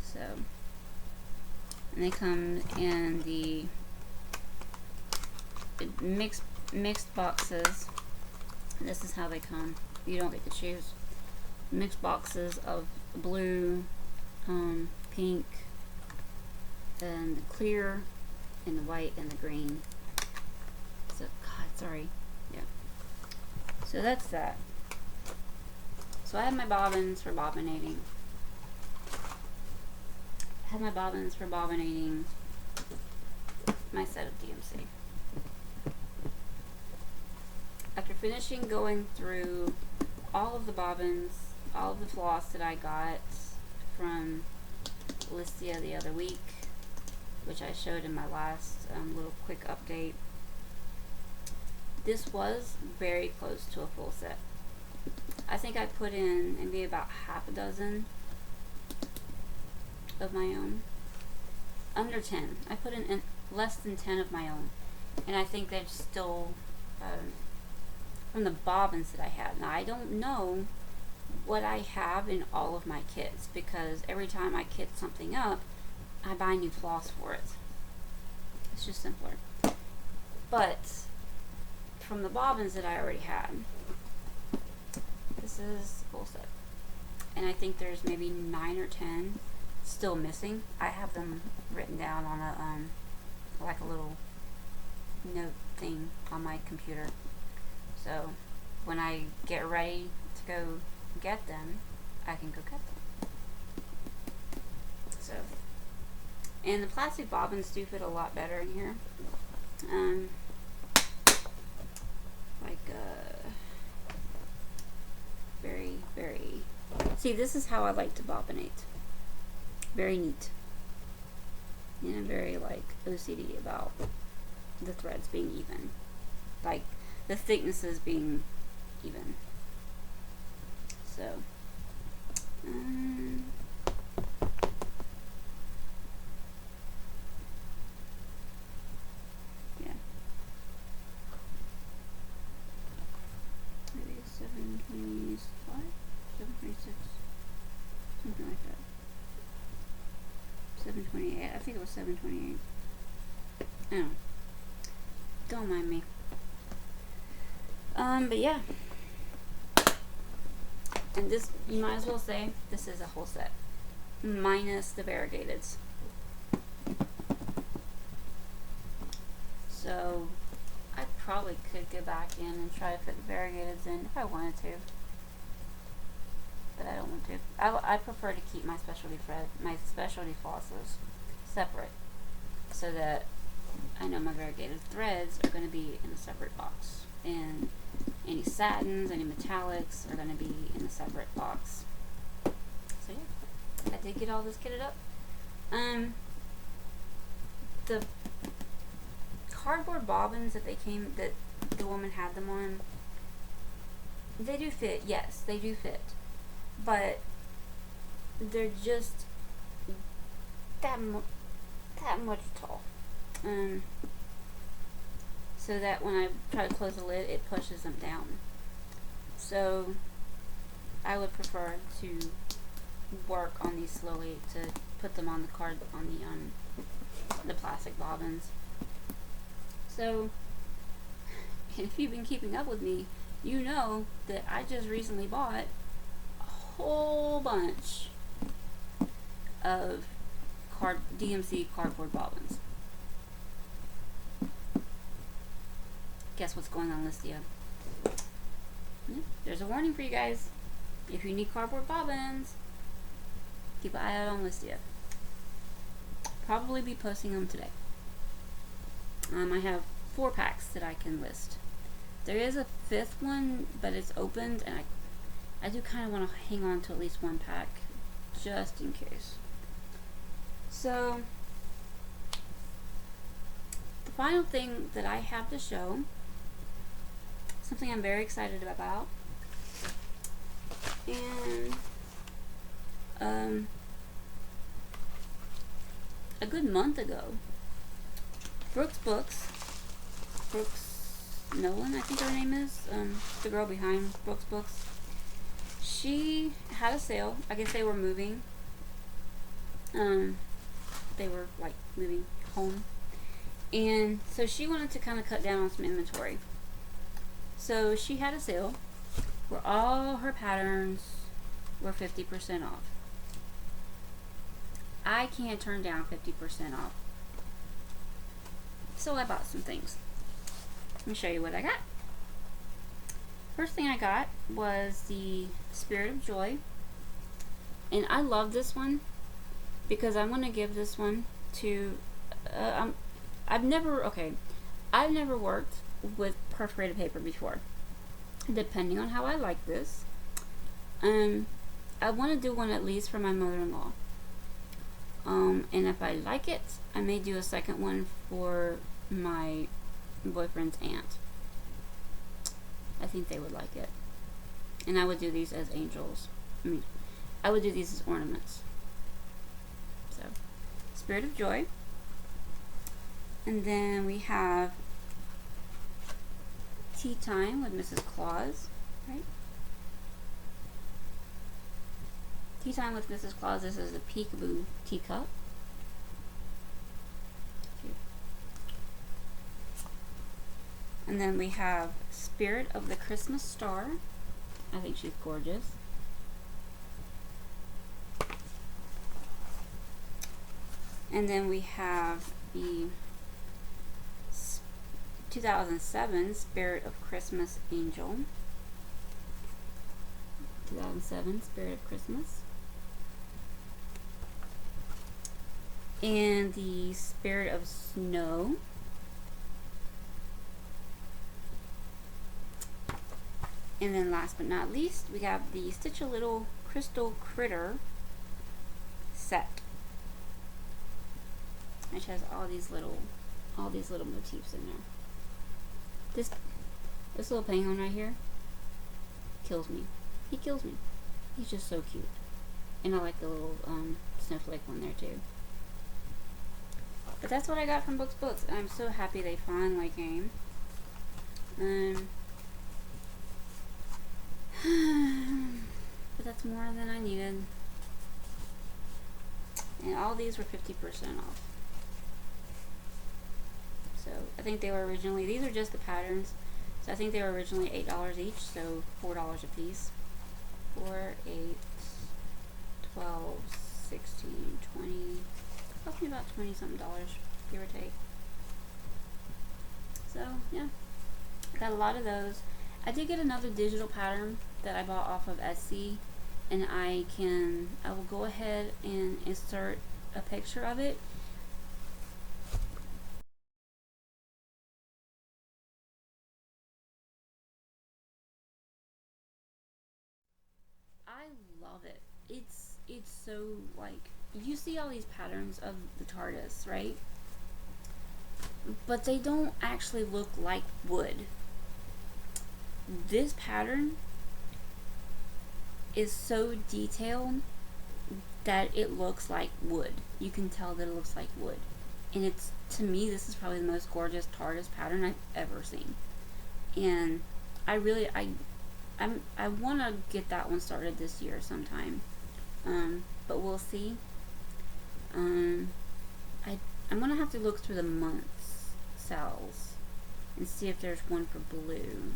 Speaker 1: So, and they come in the mixed boxes. This is how they come. You don't get to choose. Mixed boxes of blue, pink, and the clear, and the white, and the green. So, God, sorry. Yeah. So that's that. So I have my bobbins for bobbinating. My set of DMC. After finishing going through all of the bobbins, all of the floss that I got from Listia the other week, which I showed in my last little quick update, this was very close to a full set. I think I put in maybe about half a dozen of my own. Under 10. I put in less than 10 of my own. And I think they're still from the bobbins that I have. Now, I don't know what I have in all of my kits, because every time I kit something up, I buy new floss for it. It's just simpler. But from the bobbins that I already had, This is full set. And I think there's maybe 9 or 10 still missing. I have them written down on a like a little note thing on my computer. So when I get ready to go get them, I can go get them. So, and the plastic bobbins do fit a lot better in here. Very, very. See, this is how I like to bobbinate. Very neat. And I'm very like OCD about the threads being even. Like the thicknesses being even. So, yeah. Maybe 725, 726, something like that. 728. I think it was 728. I don't know. Don't mind me. But yeah. And this, you might as well say, this is a whole set. Minus the variegateds. So, I probably could go back in and try to fit the variegateds in if I wanted to. But I don't want to. I prefer to keep my specialty flosses separate. So that I know my variegated threads are going to be in a separate box. And any satins, any metallics are going to be in a separate box. So yeah, I did get all this kitted up. The cardboard bobbins that the woman had them on, they do fit. Yes, they do fit, but they're just that much tall. So that when I try to close the lid, it pushes them down. So I would prefer to work on these slowly to put them on the plastic bobbins. So if you've been keeping up with me, you know that I just recently bought a whole bunch of DMC cardboard bobbins. Guess what's going on, Listia? Yeah, there's a warning for you guys. If you need cardboard bobbins, keep an eye out on Listia. Probably be posting them today. I have 4 packs that I can list. There is a 5th one, but it's opened, and I do kind of want to hang on to at least 1 pack, just in case. So, the final thing that I have to show, something I'm very excited about, and a good month ago, Brooks Nolan, I think her name is, the girl behind Brooks Books, she had a sale. I guess they were moving. They were like moving home, and so she wanted to kind of cut down on some inventory. So she had a sale where all her patterns were 50% off. I can't turn down 50% off. So I bought some things. Let me show you what I got. First thing I got was the Spirit of Joy. And I love this one because I'm going to give this one to, I've never worked with perforated paper before. Depending on how I like this, I want to do one at least for my mother-in-law. And if I like it, I may do a second one for my boyfriend's aunt. I think they would like it. And I would do these as angels. I would do these as ornaments. So, Spirit of Joy. And then we have Tea Time with Mrs. Claus, right? Tea Time with Mrs. Claus. This is a Peekaboo teacup. Cute. And then we have Spirit of the Christmas Star. I think she's gorgeous. And then we have the 2007 Spirit of Christmas Angel. 2007 Spirit of Christmas. And the Spirit of Snow. And then last but not least, we have the Stitch a Little Crystal Critter set, which has all these little motifs in there. This little penguin right here kills me. He kills me. He's just so cute. And I like the little snowflake one there too. But that's what I got from Books. And I'm so happy they finally came. But that's more than I needed. And all these were 50% off. So I think they were originally, these are just the patterns. So I think they were originally $8 each, so $4 a piece. 4, 8, 12, 16, 20, cost me about $20-something, give or take. So yeah, got a lot of those. I did get another digital pattern that I bought off of Etsy, and I will go ahead and insert a picture of it. I love it. It's so, like, you see all these patterns of the TARDIS, right? But they don't actually look like wood. This pattern is so detailed that it looks like wood. You can tell that it looks like wood. And it's, to me, this is probably the most gorgeous TARDIS pattern I've ever seen. And I really, I want to get that one started this year sometime. But we'll see. I'm going to have to look through the months cells and see if there's one for blue.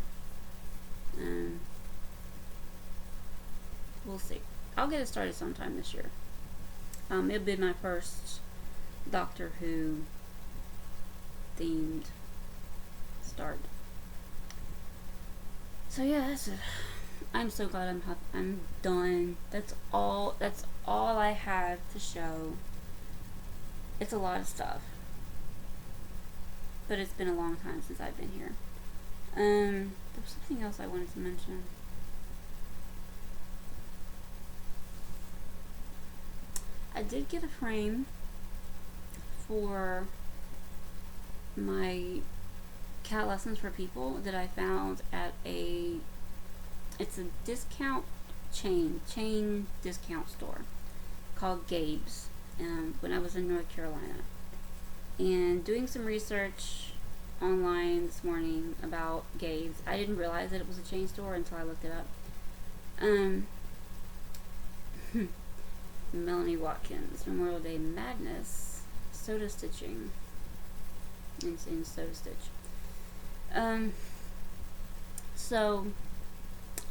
Speaker 1: We'll see. I'll get it started sometime this year. It'll be my first Doctor Who themed start. So yeah, that's it. I'm so glad I'm done. That's all I have to show. It's a lot of stuff, but it's been a long time since I've been here. There was something else I wanted to mention. I did get a frame for my cat lessons for people that I found at it's a discount chain discount store called Gabe's, when I was in North Carolina. And doing some research online this morning about Gabe's, I didn't realize that it was a chain store until I looked it up. Melanie Watkins, Memorial Day Madness, soda stitching, in soda stitch. So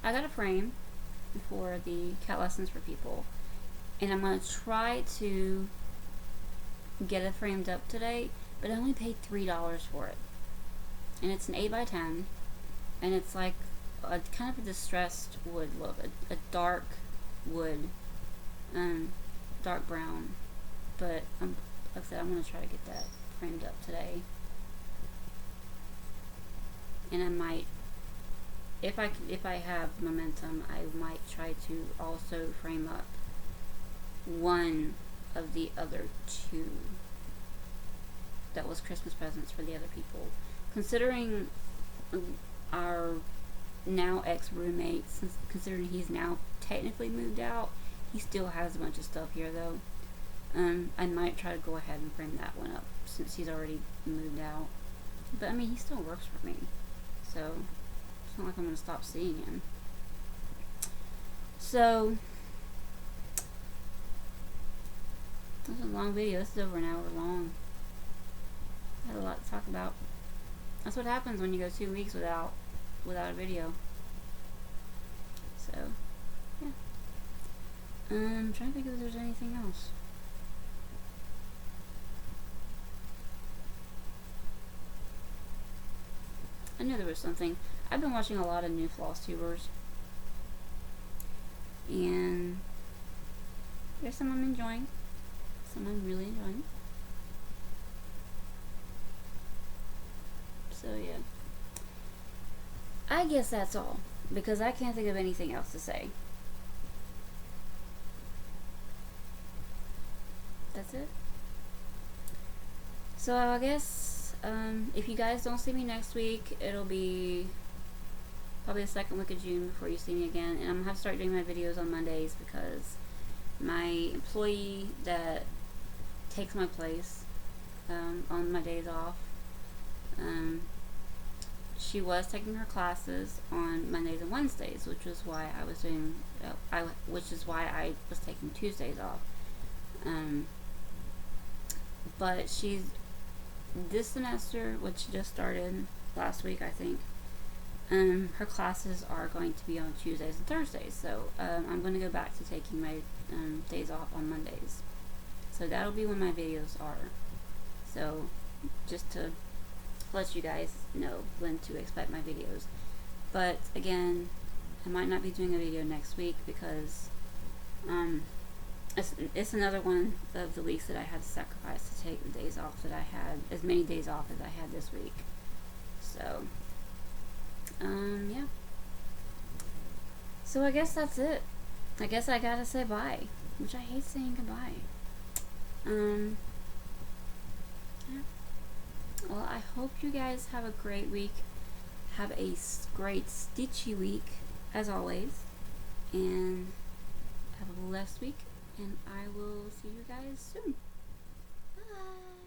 Speaker 1: I got a frame for the cat lessons for people, and I'm going to try to get it framed up today, but I only paid $3 for it. And it's an 8x10, and it's like a kind of a distressed wood look, a dark wood, dark brown. But like I said, I'm going to try to get that framed up today. And I might, if I have momentum, I might try to also frame up one of the other two that was Christmas presents for the other people. Considering our now ex-roommate, considering he's now technically moved out, he still has a bunch of stuff here though. I might try to go ahead and frame that one up since he's already moved out. But I mean, he still works for me, so it's not like I'm going to stop seeing him. So this is a long video. This is over an hour long. I had a lot to talk about. That's what happens when you go 2 weeks without a video. So, yeah. I'm trying to think if there's anything else. I knew there was something. I've been watching a lot of new Flosstubers, and there's some I'm enjoying, some I'm really enjoying. So yeah, I guess that's all, because I can't think of anything else to say. That's it. So I guess if you guys don't see me next week, it'll be probably the second week of June before you see me again. And I'm gonna have to start doing my videos on Mondays because my employee that takes my place on my days off, she was taking her classes on Mondays and Wednesdays, which is why I was doing, which is why I was taking Tuesdays off. But she's, this semester, which just started last week, I think, her classes are going to be on Tuesdays and Thursdays. So I'm going to go back to taking my days off on Mondays. So that'll be when my videos are. So just to let you guys know when to expect my videos. But again, I might not be doing a video next week because it's another one of the weeks that I had to sacrifice to take the days off that I had, as many days off as I had this week. So, yeah. So I guess that's it. I guess I gotta say bye, which I hate saying goodbye. Yeah. Well, I hope you guys have a great week. Have a great stitchy week, as always. And have a blessed week. And I will see you guys soon. Bye.